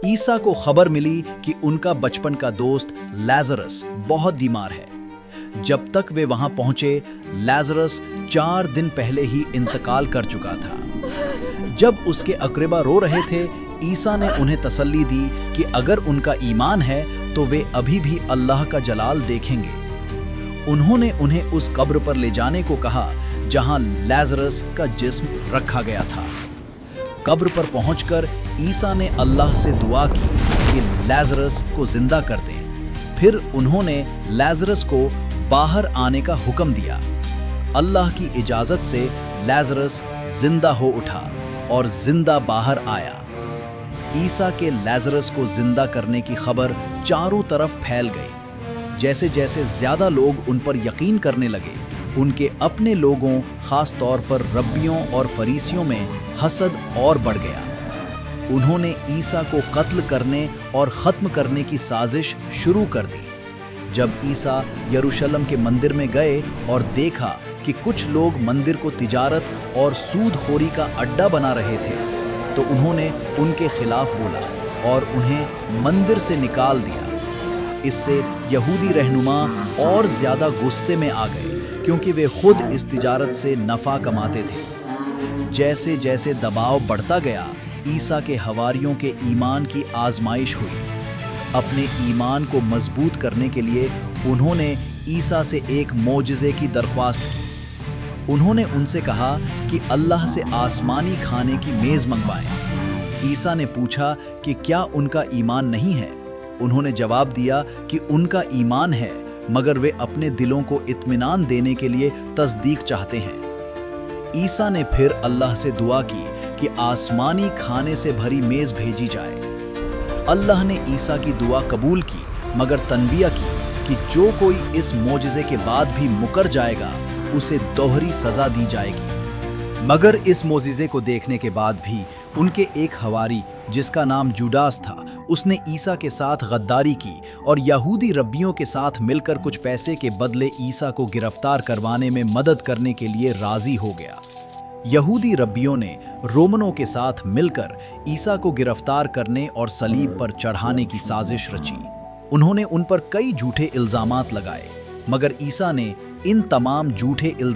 ईसा को खबर मिली कि उनका बचपन का दोस्त लाजरस बहुत बीमार है। जब तक वे वहां पहुंचे, लाजरस 4 दिन पहले ही इंतकाल कर चुका था। जब उसके अकरबा रो रहे थे, ईसा ने उन्हें तसल्ली दी कि अगर उनका ईमान है तो वे अभी भी अल्लाह का जलाल देखेंगे। उन्होंने उन्हें उस कब्र पर ले जाने को कहा जहां लाजरस का जिस्म रखा गया था। कब्र पर पहुंचकर ईसा ने अल्लाह से दुआ की कि लाजरस को जिंदा कर दें। फिर उन्होंने लाजरस को बाहर आने का हुक्म दिया। अल्लाह की इजाजत से लाजरस जिंदा हो उठा और जिंदा बाहर आया। ईसा के लाजरस को जिंदा करने की खबर चारों तरफ फैल गई। जैसे जैसे ज्यादा लोग उन पर यकीन करने लगे, उनके अपने लोगों, खास तौर पर रब्बियों और फरीसियों में हसद और बढ़ गया। उन्होंने ईसा को कत्ल करने और ख़त्म करने की साजिश शुरू कर दी। जब ईसा यरूशलेम के मंदिर में गए और देखा कि कुछ लोग मंदिर को तिजारत और सूदखोरी का अड्डा बना रहे थे, तो उन्होंने उनके खिलाफ बोला और उन्हें मंदिर से निकाल दिया। इससे यहूदी रहनुमा और ज़्यादा गुस्से में आ गए, क्योंकि वे खुद इस तिजारत से नफ़ा कमाते थे। जैसे जैसे दबाव बढ़ता गया, ईसा के हवारियों के ईमान की आजमाइश हुई। अपने ईमान को मजबूत करने के लिए उन्होंने ईसा से एक मोजज़े की दरख्वास्त की। उन्होंने उनसे कहा कि अल्लाह से आसमानी खाने की मेज़ मंगवाएं। ईसा ने पूछा कि क्या उनका ईमान नहीं है। उन्होंने जवाब दिया कि उनका ईमान है, मगर वे अपने दिलों को इत्मीनान देने के लिए तस्दीक चाहते हैं। ईसा ने फिर अल्लाह से दुआ की कि आसमानी खाने से भरी मेज़ भेजी जाए। अल्लाह ने ईसा की दुआ कबूल की, मगर तनबिया की कि जो कोई इस मोजज़े के बाद भी मुकर जाएगा, उसे दोहरी सज़ा दी जाएगी। मगर इस मोजज़े को देखने के बाद भी उनके एक हवारी, जिसका नाम जुडास था, उसने ईसा के साथ गद्दारी की और यहूदी रब्बियों के साथ मिलकर कुछ पैसे के बदले ईसा को गिरफ्तार करवाने में मदद करने के लिए राजी हो गया। यहूदी रब्बियों ने रोमनों के साथ मिलकर ईसा को गिरफ्तार करने और सलीब पर चढ़ाने की साजिश रची। उन्होंने उन पर कई झूठे इल्जामात लगाए, मगर ईसा ने इन तमाम झूठे इल्जाम